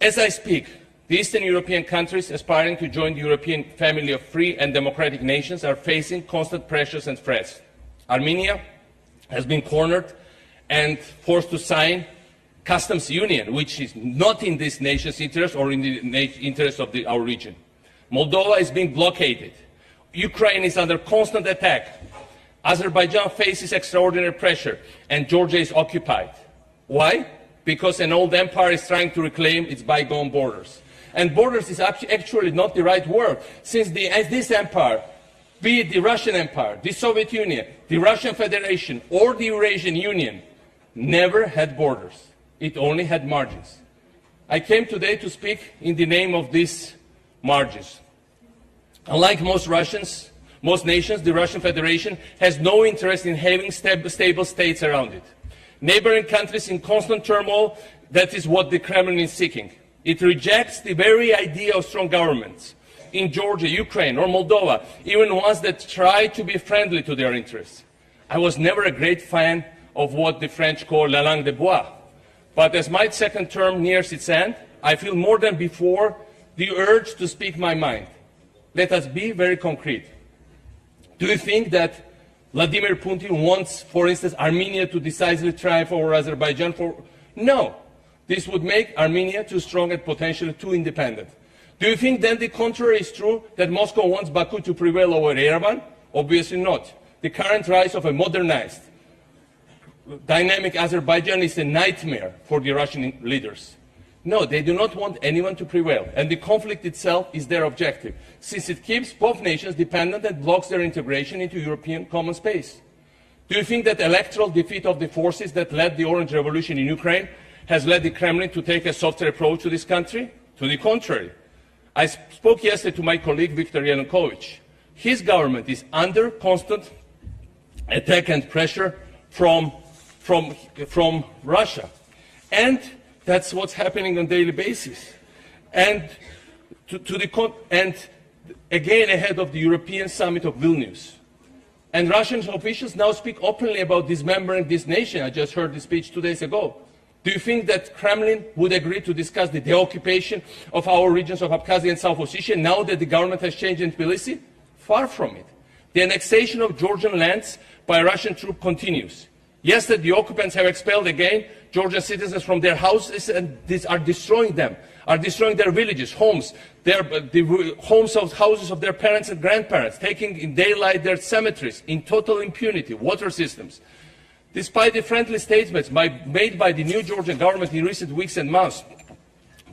As I speak, the Eastern European countries aspiring to join the European family of free and democratic nations are facing constant pressures and threats. Armenia has been cornered and forced to sign customs union, which is not in this nation's interest or in the interest of our region. Moldova is being blockaded. Ukraine is under constant attack. Azerbaijan faces extraordinary pressure, and Georgia is occupied. Why? Because an old empire is trying to reclaim its bygone borders. And borders is actually not the right word, since this empire, be it the Russian Empire, the Soviet Union, the Russian Federation, or the Eurasian Union, never had borders. It only had margins. I came today to speak in the name of these margins. Unlike most nations, the Russian Federation has no interest in having stable states around it. Neighboring countries in constant turmoil, that is what the Kremlin is seeking. It rejects the very idea of strong governments in Georgia, Ukraine, or Moldova, even ones that try to be friendly to their interests. I was never a great fan of what the French call la langue de bois. But as my second term nears its end, I feel more than before the urge to speak my mind. Let us be very concrete. Do you think that Vladimir Putin wants, for instance, Armenia to decisively triumph over Azerbaijan? No. This would make Armenia too strong and potentially too independent. Do you think then the contrary is true, that Moscow wants Baku to prevail over Yerevan? Obviously not. The current rise of a modernized, dynamic Azerbaijan is a nightmare for the Russian leaders. No, they do not want anyone to prevail, and the conflict itself is their objective, since it keeps both nations dependent and blocks their integration into European common space. Do you think that electoral defeat of the forces that led the Orange Revolution in Ukraine has led the Kremlin to take a softer approach to this country? To the contrary. I spoke yesterday to my colleague Viktor Yanukovych. His government is under constant attack and pressure from Russia. And that's what's happening on a daily basis. And, again ahead of the European summit of Vilnius. And Russian officials now speak openly about dismembering this nation. I just heard the speech 2 days ago. Do you think that Kremlin would agree to discuss the deoccupation of our regions of Abkhazia and South Ossetia now that the government has changed in Tbilisi? Far from it. The annexation of Georgian lands by Russian troops continues. Yesterday, the occupants have expelled again Georgian citizens from their houses and are destroying them, are destroying their villages, homes, the homes of houses of their parents and grandparents, taking in daylight their cemeteries in total impunity, water systems. Despite the friendly statements made by the new Georgian government in recent weeks and months,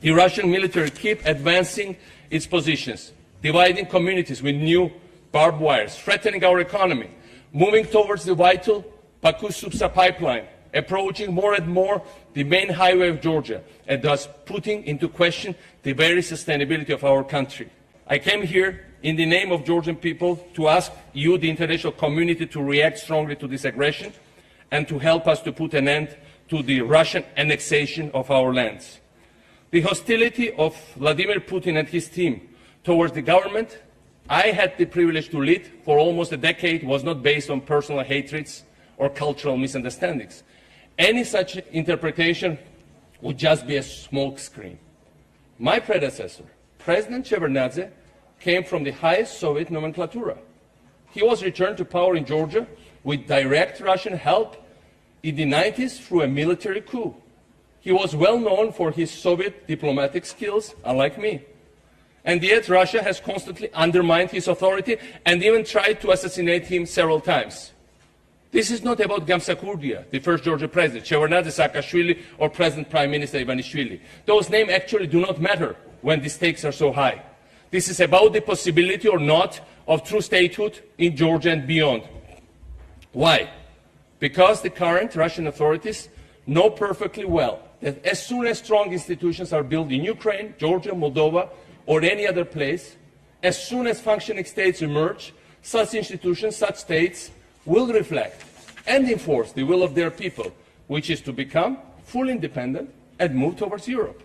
the Russian military keep advancing its positions, dividing communities with new barbed wires, threatening our economy, moving towards the vital Baku-Supsa pipeline, approaching more and more the main highway of Georgia, and thus putting into question the very sustainability of our country. I came here in the name of Georgian people to ask you, the international community, to react strongly to this aggression and to help us to put an end to the Russian annexation of our lands. The hostility of Vladimir Putin and his team towards the government I had the privilege to lead for almost a decade was not based on personal hatreds or cultural misunderstandings. Any such interpretation would just be a smokescreen. My predecessor, President Shevardnadze, came from the highest Soviet nomenclatura. He was returned to power in Georgia with direct Russian help in the 90s through a military coup. He was well known for his Soviet diplomatic skills, unlike me. And yet Russia has constantly undermined his authority and even tried to assassinate him several times. This is not about Gamsakhurdia, the first Georgian president, Shevardnadze, Saakașvili, or President Prime Minister Ivanishvili. Those names actually do not matter when the stakes are so high. This is about the possibility or not of true statehood in Georgia and beyond. Why? Because the current Russian authorities know perfectly well that as soon as strong institutions are built in Ukraine, Georgia, Moldova, or any other place, as soon as functioning states emerge, such institutions, such states, will reflect and enforce the will of their people, which is to become fully independent and move towards Europe.